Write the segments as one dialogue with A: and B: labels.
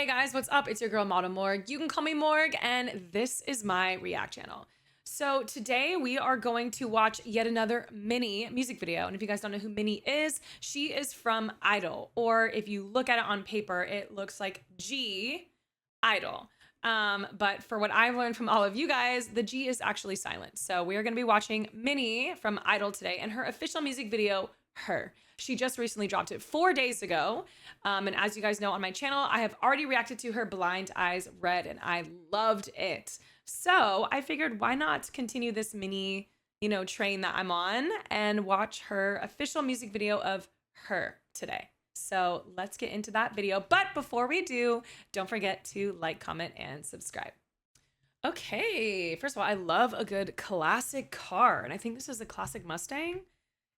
A: Hey guys, what's up? It's your girl Model Morg. You can call me Morg, and this is my React channel. So today we are going to watch yet another MINNIE music video. And if you guys don't know who MINNIE is, she is from Idol. Or if you look at it on paper, it looks like G Idol. But for what I've learned from all of you guys, the G is actually silent. So we are going to be watching MINNIE from Idol today and her official music video, Her. She just recently dropped it 4 days ago. And as you guys know on my channel, I have already reacted to her Blind Eyes Red and I loved it. So I figured why not continue this MINNIE, train that I'm on and watch her official music video of Her today. So let's get into that video. But before we do, don't forget to like, comment, and subscribe. Okay, first of all, I love a good classic car. And I think this is a classic Mustang,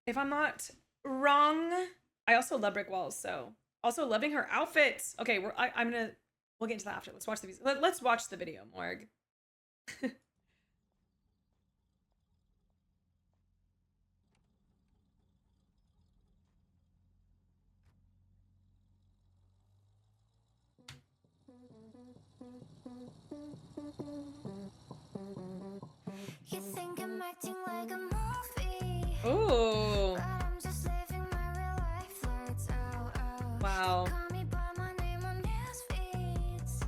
A: if I'm not wrong. I also love brick walls, so also loving her outfits. Okay, we'll get into that after. Let's watch the video. Let's watch the video, Morg.
B: You think I'm acting like a movie?
A: Ooh.
B: But I'm just living my real life. Flirts, oh, oh.
A: Wow.
B: Call me by my name on news feeds.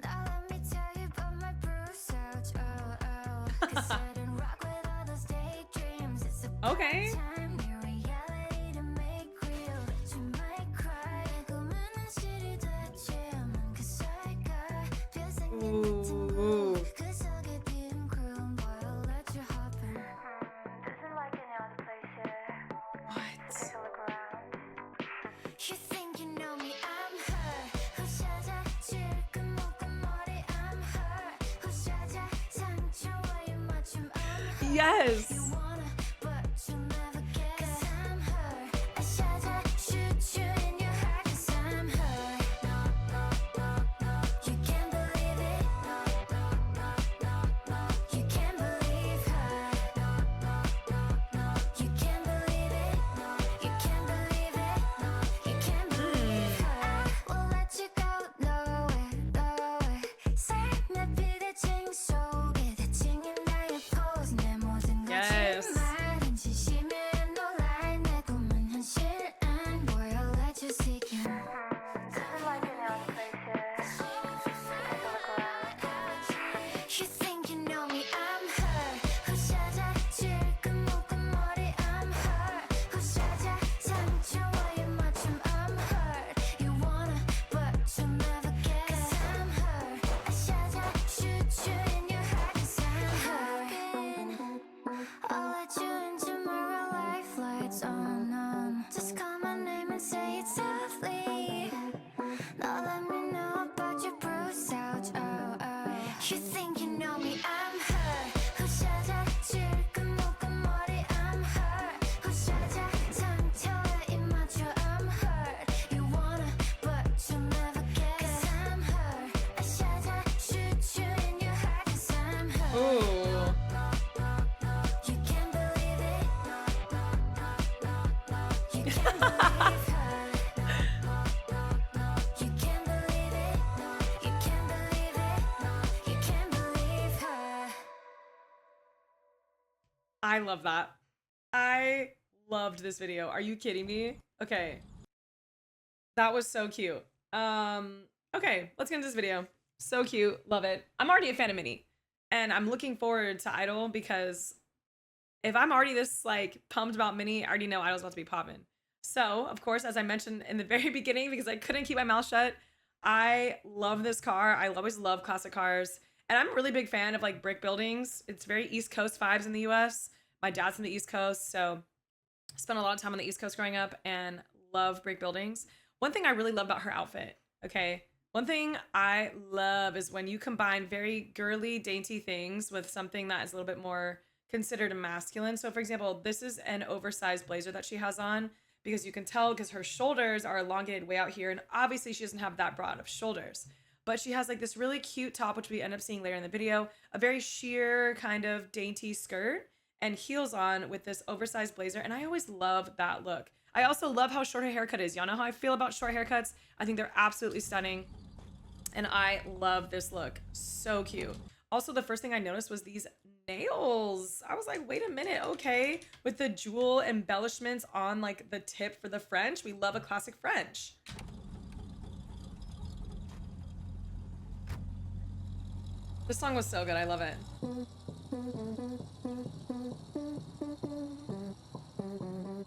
B: Now let me tell you about my bruise ouch, oh, oh. 'Cause I didn't rock with all those daydreams. It's a
A: Okay.
B: time, your reality to make real. But you might cry. 고민은 시리됐지만 그 사이가 별 생긴
A: Ooh.
B: 그 속에 비운 그런 boy, I'll let you hop in. Doesn't like any other place here.
A: What?
B: Take a look around. You think you know me, I'm her. who's 지금 묶은 머리, I'm her. who's 상처와의 맞춤, I'm her.
A: Yes.
B: You wanna, but you never get. 'Cause I'm her. I shoot you in your heart. 'Cause I'm her. No, no, no, no. You can't believe it. No, no, no, no, no. You can't believe her. No, no, no, no. You can't believe it. No, you can't believe it. No, you can't believe her. I will let you go. 너의 삶의 비대칭 속에 대칭인 나의 pose. 내 모든
A: Yes.
B: 거짓말은 진심인 놀랄 내 꿈은 현실은 boy, I'll let you seek it. Doesn't like any other place here. Take a look around. You think you know me, I'm her. who's 지금 묶은 머리, I'm her. who's 상처와의 맞춤, I'm her. You wanna, but you never get. 'Cause I'm her. I shoot you in your heart. 'Cause I'm her. I'll let you into my real life. Lights on. Just call my name and say it softly. Now let me know about your bruise ouch, oh, oh. You think you know me, I'm her. who's 지금 묶은 머리, I'm her. who's 상처에 맞춰, I'm her. You wanna, but you never get. 'Cause I'm her. I shoot you in your heart. 'Cause I'm her.
A: Ooh.
B: You can't believe it. You can't believe her. You can't believe it. You can't believe it. You can't believe her.
A: I love that. I loved this video. Are you kidding me? Okay. That was so cute. Okay, let's get into this video. So cute. Love it. I'm already a fan of MINNIE. And I'm looking forward to Idol because if I'm already this pumped about MINNIE, I already know Idol's about to be popping. So, of course, as I mentioned in the very beginning, because I couldn't keep my mouth shut, I love this car. I always love classic cars. And I'm a really big fan of brick buildings. It's very East Coast vibes in the US. My dad's from the East Coast, so I spent a lot of time on the East Coast growing up and love brick buildings. One thing I really love about her outfit, okay? One thing I love is when you combine very girly, dainty things with something that is a little bit more considered masculine. So for example, this is an oversized blazer that she has on because you can tell because her shoulders are elongated way out here. And obviously she doesn't have that broad of shoulders, but she has this really cute top, which we end up seeing later in the video, a very sheer kind of dainty skirt and heels on with this oversized blazer. And I always love that look. I also love how short her haircut is. Y'all know how I feel about short haircuts. I think they're absolutely stunning. And I love this look. So cute. Also, the first thing I noticed was these nails. I was like, wait a minute, okay. With the jewel embellishments on like the tip for the French. We love a classic French. This song was so good. I love it.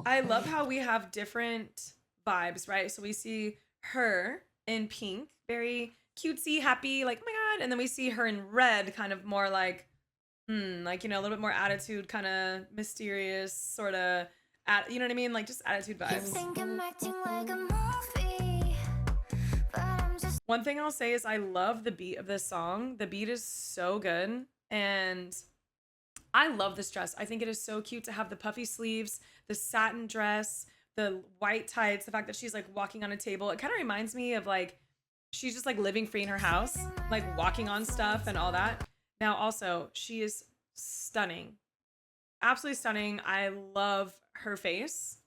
A: I love how we have different vibes, right? So we see her in pink, very cutesy, happy, like, oh my God. And then we see her in red, kind of more like, like, you know, a little bit more attitude, kind of mysterious, sort of, you know what I mean? Like just attitude
B: You
A: vibes.
B: think I'm acting like a movie, but I'm just
A: One thing I'll say is I love the beat of this song. The beat is so good. And I love this dress. I think it is so cute to have the puffy sleeves, the satin dress, the white tights, the fact that she's like walking on a table. It kind of reminds me of like, she's just like living free in her house, like walking on stuff and all that. Now also, she is stunning. Absolutely stunning. I love her face.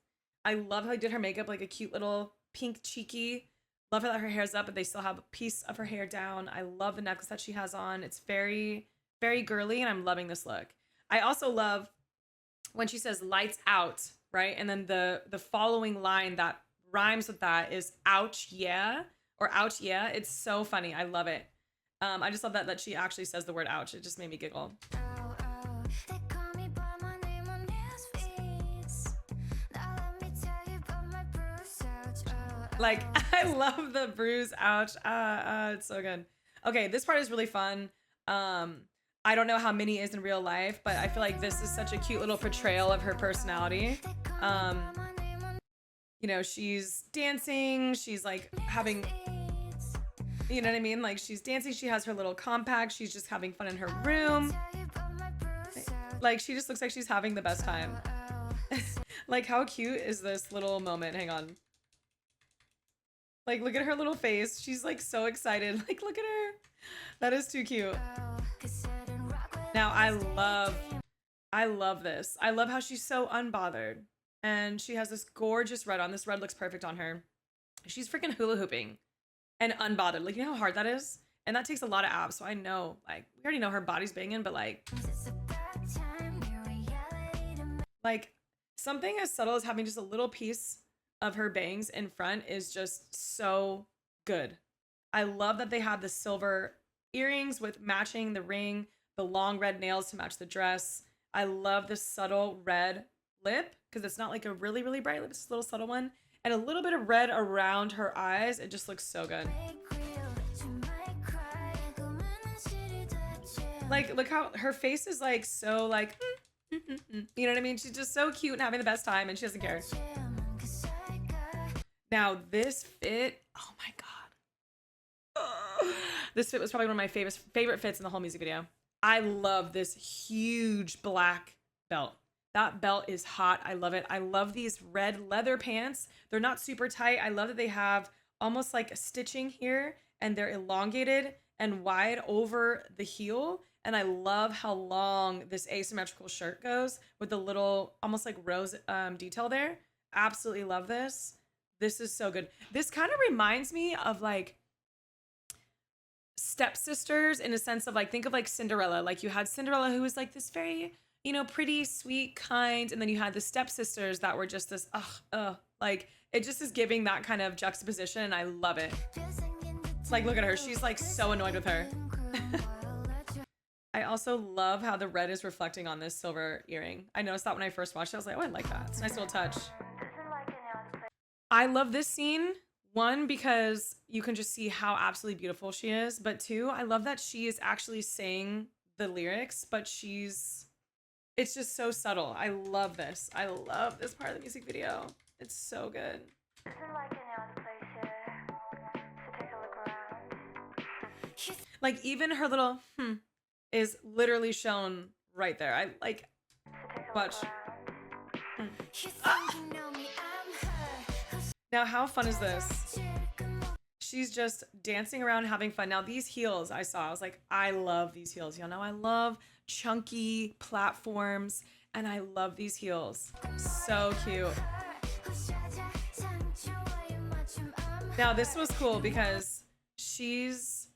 A: I love how they did her makeup, like a cute little pink cheeky. Love how her hair's up, but they still have a piece of her hair down. I love the necklace that she has on. It's very, very girly, and I'm loving this look. I also love when she says lights out, right? And then the following line that rhymes with that is ouch, yeah, or ouch, yeah. It's so funny. I love it. I just love that she actually says the word ouch. It just made me giggle.
B: they call me by my name on news feeds. Now let me tell you about my bruise ouch.
A: Like, I love the bruise, ouch. It's so good. Okay, this part is really fun. I don't know how Minnie is in real life, but I feel like this is such a cute little portrayal of her personality. You know, she's dancing, she's like having, you know what I mean? Like she's dancing, she has her little compact, she's just having fun in her room. Like she just looks like she's having the best time. Like how cute is this little moment? Hang on. Like look at her little face. She's like so excited. Like look at her. That is too cute. Now I love this. I love how she's so unbothered. And she has this gorgeous red on. This red looks perfect on her. She's freaking hula hooping and unbothered. Like, you know how hard that is? And that takes a lot of abs. So I know, like, we already know her body's banging, but like something as subtle as having just a little piece of her bangs in front is just so good. I love that they have the silver earrings with matching the ring, the long red nails to match the dress. I love the subtle red lip because it's not like a really, really bright lip. It's a little subtle one. And a little bit of red around her eyes. It just looks so good. Like, look how her face is like so like, you know what I mean? She's just so cute and having the best time and she doesn't care. Now this fit, oh my God. This fit was probably one of my favorite fits in the whole music video. I love this huge black belt. That belt is hot. I love it. I love these red leather pants. They're not super tight. I love that they have almost like a stitching here and they're elongated and wide over the heel. And I love how long this asymmetrical shirt goes with the little almost like rose detail there. Absolutely love this. This is so good. This kind of reminds me of like stepsisters in a sense of like, think of like Cinderella. Like you had Cinderella who was like this very, you know, pretty, sweet, kind. And then you had the stepsisters that were just this, like it just is giving that kind of juxtaposition. And I love it. Like, look at her. She's like so annoyed with her. I also love how the red is reflecting on this silver earring. I noticed that when I first watched it. I was like, oh, I like that. It's a nice little touch. I love this scene. One, because you can just see how absolutely beautiful she is. But two, I love that she is actually saying the lyrics, but it's just so subtle. I love this. I love this part of the music video. It's so good. Like even her little is literally shown right there. I like watch. Now how fun is this? She's just dancing around having fun. Now these heels I was like, I love these heels. Y'all know I love chunky platforms and I love these heels. So cute. Now this was cool because she's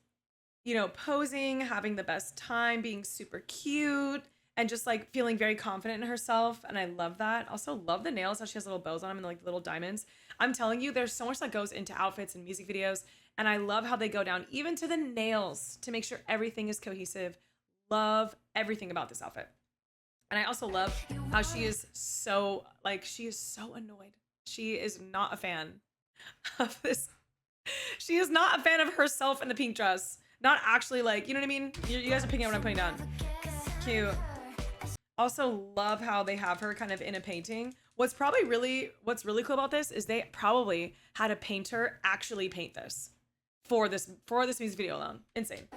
A: you know, posing, having the best time, being super cute, and just like feeling very confident in herself. And I love that. Also, love the nails, how she has little bows on them and like little diamonds. I'm telling you, there's so much that goes into outfits and music videos. And I love how they go down even to the nails to make sure everything is cohesive. Love everything about this outfit. And I also love how she is so annoyed. She is not a fan of this. She is not a fan of herself in the pink dress. Not actually like, you know what I mean? You guys are picking up what I'm putting down. Cute. Also love how they have her kind of in a painting. What's really cool about this is they probably had a painter actually paint this for this music video alone. Insane.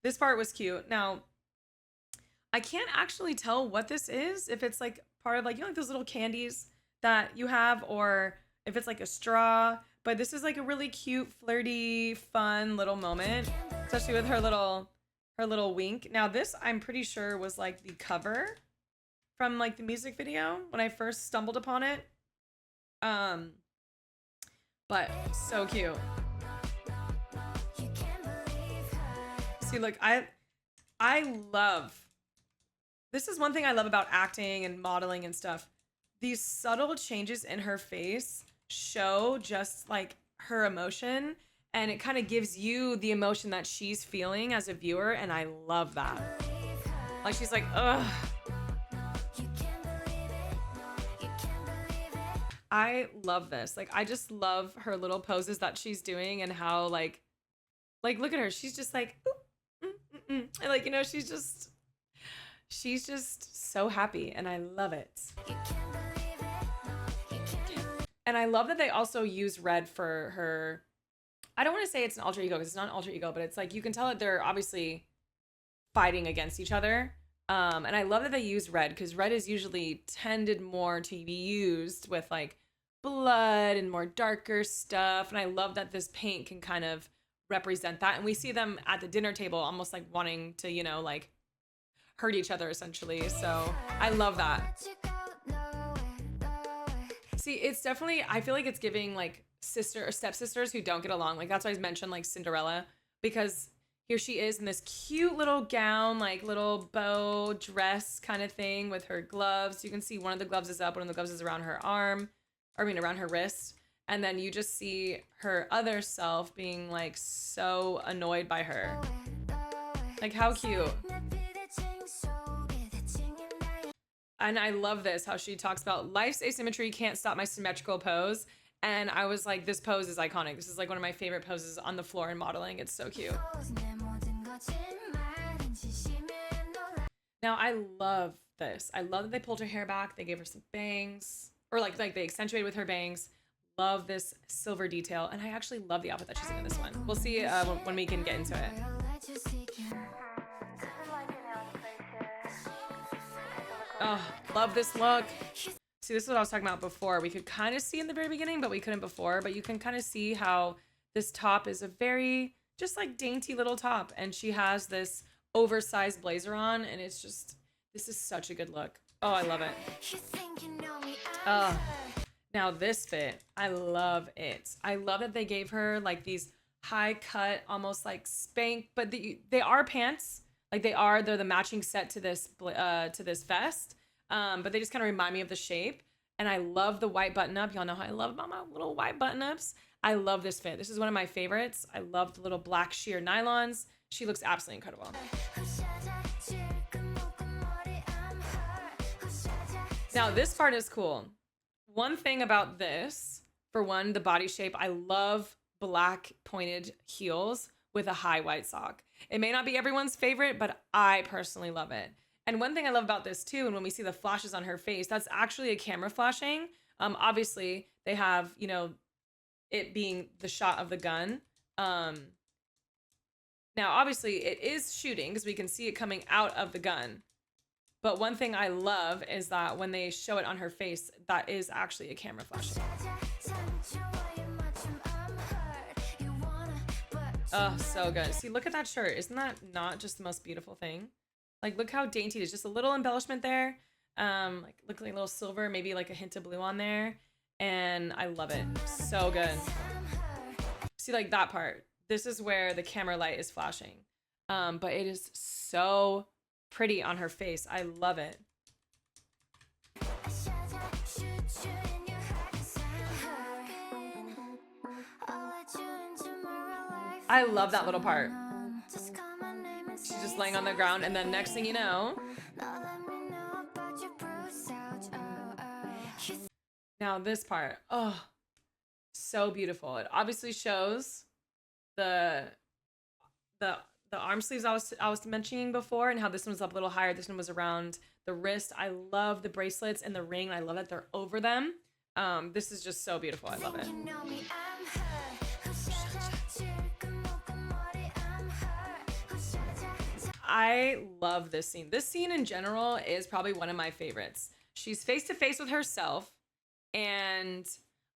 A: This part was cute. Now, I can't actually tell what this is, if it's like part of like, you know, like those little candies that you have, or if it's like a straw, but this is like a really cute, flirty, fun little moment, especially with her little wink. Now this, I'm pretty sure was like the cover from like the music video when I first stumbled upon it. But so cute. See, look, I love, this is one thing I love about acting and modeling and stuff. These subtle changes in her face show just like her emotion, and it kind of gives you the emotion that she's feeling as a viewer, and I love that. Like she's like, ugh. I love this. Like I just love her little poses that she's doing, and how like look at her. She's just like, and like, you know, she's just so happy, and I love it. And I love that they also use red for her. I don't want to say it's an alter ego because it's not an alter ego, but it's like you can tell that they're obviously fighting against each other. And I love that they use red because red is usually tended more to be used with like blood and more darker stuff. And I love that this paint can kind of represent that. And we see them at the dinner table almost like wanting to, you know, like hurt each other essentially. So I love that. See, it's definitely, I feel like it's giving like sister or stepsisters who don't get along. Like that's why I mentioned like Cinderella, because here she is in this cute little gown, like little bow dress kind of thing with her gloves. You can see one of the gloves is up, one of the gloves is around her arm, or I mean around her wrist. And then you just see her other self being like so annoyed by her. Like how cute. And I love this, how she talks about life's asymmetry can't stop my symmetrical pose. And I was like, this pose is iconic. This is like one of my favorite poses on the floor in modeling. It's so cute. Now I love this. I love that they pulled her hair back. They gave her some bangs, or like they accentuated with her bangs. Love this silver detail. And I actually love the outfit that she's in this one. We'll see when we can get into it. Oh, love this look. See, this is what I was talking about before. We could kind of see in the very beginning, but we couldn't before. But you can kind of see how this top is a very just like dainty little top. And she has this oversized blazer on. And it's just, this is such a good look. Oh, I love it. Oh, now this fit, I love it. I love that they gave her like these high cut, almost like spank, but they are pants. Like they're the matching set to this vest. But they just kind of remind me of the shape. And I love the white button up. Y'all know how I love my little white button ups. I love this fit. This is one of my favorites. I love the little black sheer nylons. She looks absolutely incredible. Now this part is cool. One thing about this, for one, the body shape, I love black pointed heels with a high white sock. It may not be everyone's favorite, but I personally love it. And one thing I love about this too, and when we see the flashes on her face, that's actually a camera flashing. Obviously they have, you know, it being the shot of the gun. Now obviously it is shooting because we can see it coming out of the gun. But one thing I love is that when they show it on her face, that is actually a camera flashing. Oh, so good. See, look at that shirt. Isn't that not just the most beautiful thing? Like, look how dainty it is. Just a little embellishment there. Like, look like a little silver, maybe like a hint of blue on there. and I love it. So good. See, like that part. This is where the camera light is flashing. But it is so pretty on her face. I love it. I love that little part. She's just laying on the ground, and then next thing you know, now this part, oh, so beautiful. It obviously shows the arm sleeves I was mentioning before, and how this one was up a little higher. This one was around the wrist. I love the bracelets and the ring. I love that they're over them. This is just so beautiful. I love it. I love this scene. This scene in general is probably one of my favorites. She's face to face with herself, and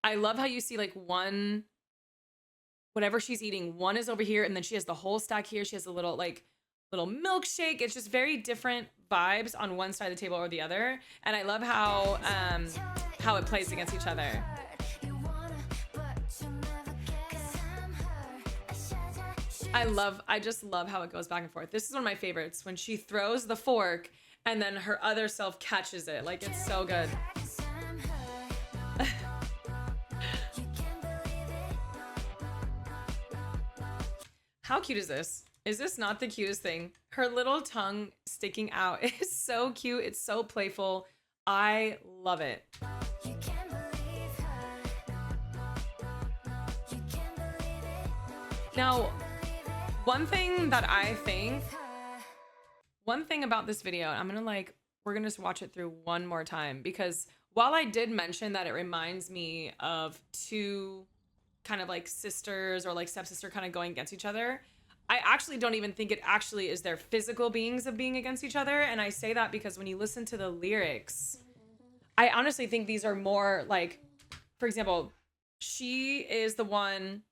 A: I love how you see like one, whatever she's eating, one is over here, and then she has the whole stack here. She has a little milkshake. It's just very different vibes on one side of the table or the other, and I love how it plays against each other. I just love how it goes back and forth. This is one of my favorites, when she throws the fork and then her other self catches it. Like, it's so good. How cute is this? Is this not the cutest thing? Her little tongue sticking out is so cute. It's so playful. I love it. Now, one thing about this video, we're gonna just watch it through one more time, because while I did mention that it reminds me of two kind of like sisters or like stepsister kind of going against each other, I actually don't even think it actually is their physical beings of being against each other. And I say that because when you listen to the lyrics, I honestly think these are more like, for example, she is the one,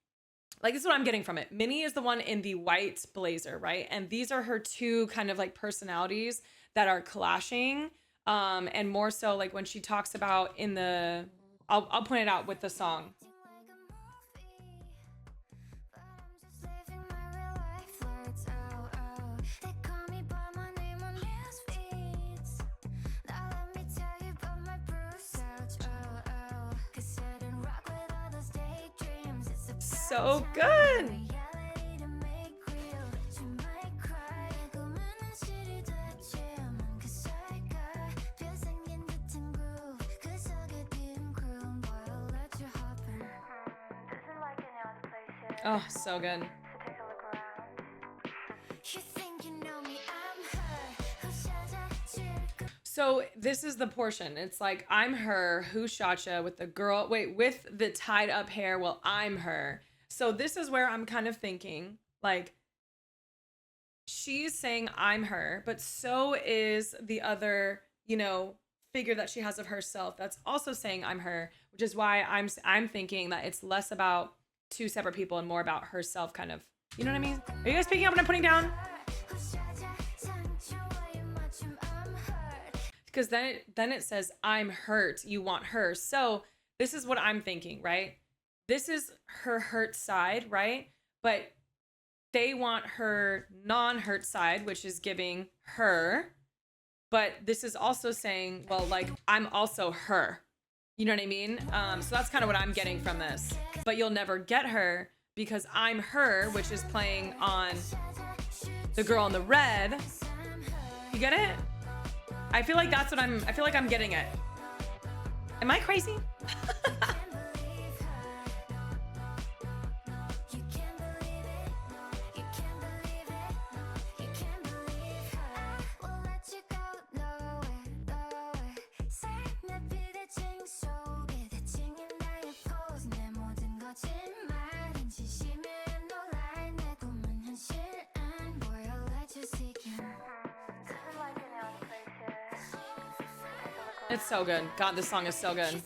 A: like, this is what I'm getting from it. Minnie is the one in the white blazer, right? And these are her two kind of like personalities that are clashing. And more so like when she talks about in the, I'll point it out with the song. So good. Oh, so good. So this is the portion. It's like, I'm her, who shot ya, with the girl, with the tied up hair, well, I'm her. So this is where I'm kind of thinking, like, she's saying I'm her, but so is the other, figure that she has of herself that's also saying I'm her, which is why I'm thinking that it's less about two separate people and more about herself, kind of. You know what I mean? Are you guys picking up what I'm putting down? Because then it says, I'm hurt, you want her. So this is what I'm thinking, right? This is her hurt side, right? But they want her non-hurt side, which is giving her. But this is also saying, well, like, I'm also her. You know what I mean? So that's kind of what I'm getting from this. But you'll never get her because I'm her, which is playing on the girl in the red. You get it? I feel like I'm getting it. Am I crazy? It's so good. God, this song is so good.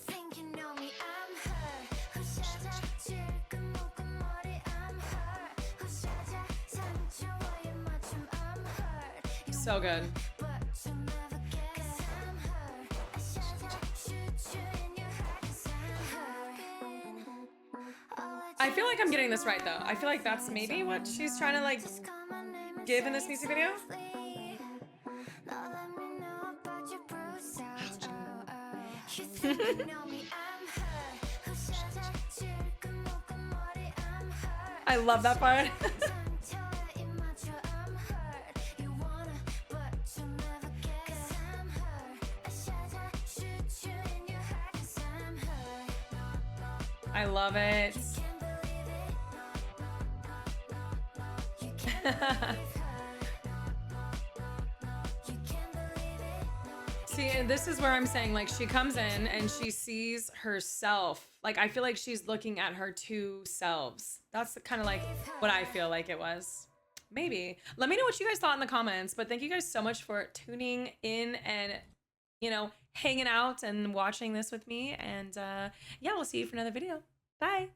A: So good. I feel like I'm getting this right though. I feel like that's maybe what she's trying to like give in this music video. I love that part. I love it. See, and this is where I'm saying, like, she comes in and she sees herself. Like, I feel like she's looking at her two selves. That's kind of like what I feel like it was. Maybe. Let me know what you guys thought in the comments. But thank you guys so much for tuning in and, you know, hanging out and watching this with me. And yeah, we'll see you for another video. Bye.